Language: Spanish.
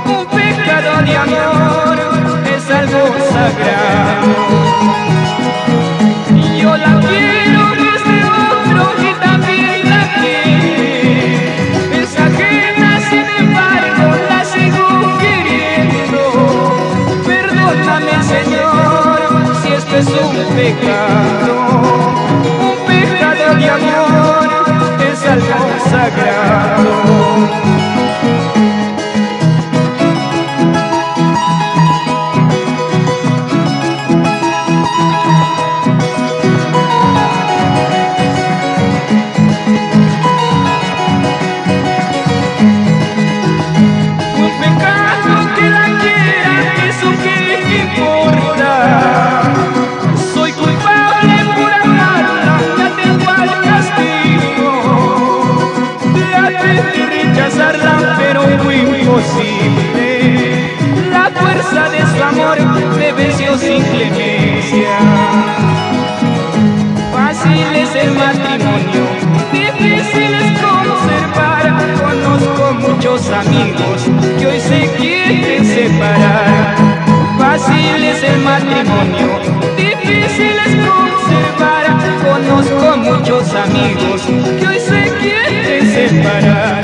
Un pecado de amor es algo sagrado. Y yo la quiero desde otro y también la quiere. Es ajena, sin embargo, la sigo queriendo. Perdóname, Señor, si esto es un pecado. Un pecado de amor es algo sagrado. Pero fue imposible. La fuerza de su amor me venció sin clemencia. Fácil es el matrimonio, difícil es conservar. Conozco muchos amigos que hoy se quieren separar. Fácil es el matrimonio, difícil es conservar. Conozco muchos amigos que hoy se quieren separar.